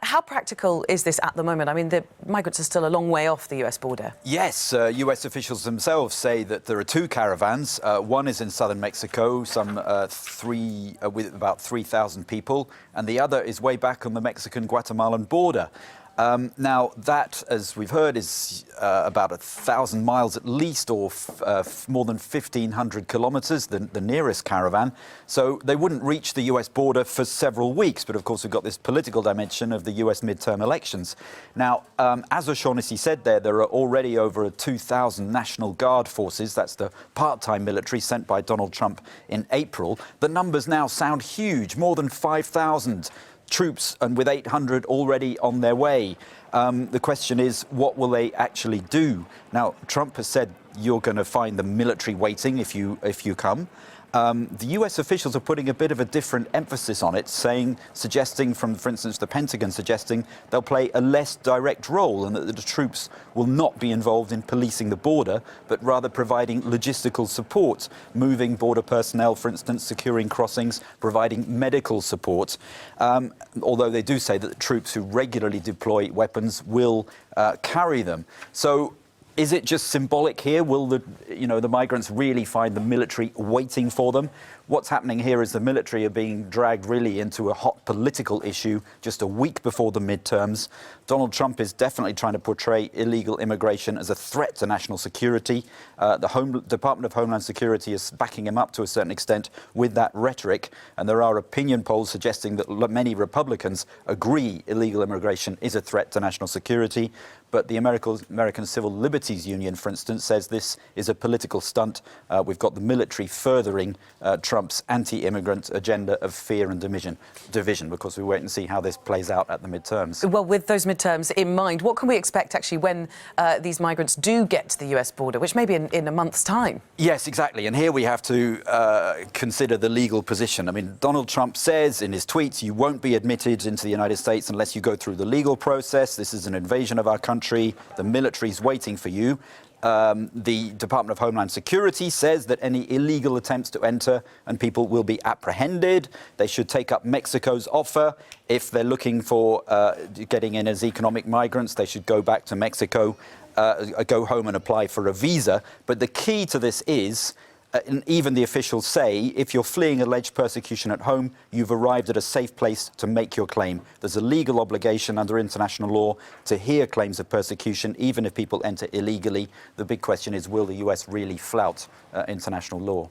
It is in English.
How practical is this at the moment? I mean, the migrants are still a long way off the US border. Yes, US officials themselves say that there are two caravans. One is in southern Mexico, with about 3,000 people, and the other is way back on the Mexican-Guatemalan border. Now, that, as we've heard, is about 1,000 miles at least, or more than 1,500 kilometres, the nearest caravan. So they wouldn't reach the US border for several weeks. But of course, we've got this political dimension of the US midterm elections. Now, as O'Shaughnessy said there are already over 2,000 National Guard forces. That's the part-time military sent by Donald Trump in April. The numbers now sound huge, more than 5,000 troops, and with 800 already on their way. The question is, what will they actually do? Now, Trump has said you're going to find the military waiting if you come. The US officials are putting a bit of a different emphasis on it, suggesting, for instance, the Pentagon suggesting they'll play a less direct role and that the troops will not be involved in policing the border, but rather providing logistical support, moving border personnel, for instance, securing crossings, providing medical support. Although they do say that the troops who regularly deploy weapons will carry them. So, is it just symbolic here? Will the migrants really find the military waiting for them? What's happening here is the military are being dragged really into a hot political issue just a week before the midterms. Donald Trump is definitely trying to portray illegal immigration as a threat to national security. The Department of Homeland Security is backing him up to a certain extent with that rhetoric. And there are opinion polls suggesting that many Republicans agree illegal immigration is a threat to national security. But the American Civil Liberties Union, for instance, says this is a political stunt. We've got the military furthering Trump's anti-immigrant agenda of fear and division. Because we wait and see how this plays out at the midterms. Well, with those midterms in mind, what can we expect actually when these migrants do get to the US border, which may be in a month's time? Yes, exactly. And here we have to consider the legal position. I mean, Donald Trump says in his tweets, you won't be admitted into the United States unless you go through the legal process. This is an invasion of our country. The military's waiting for you. The Department of Homeland Security says that any illegal attempts to enter and people will be apprehended. They should take up Mexico's offer. If they're looking for getting in as economic migrants, they should go back to Mexico, go home and apply for a visa. But the key to this is, and even the officials say, if you're fleeing alleged persecution at home, you've arrived at a safe place to make your claim. There's a legal obligation under international law to hear claims of persecution, even if people enter illegally. The big question is, will the US really flout international law?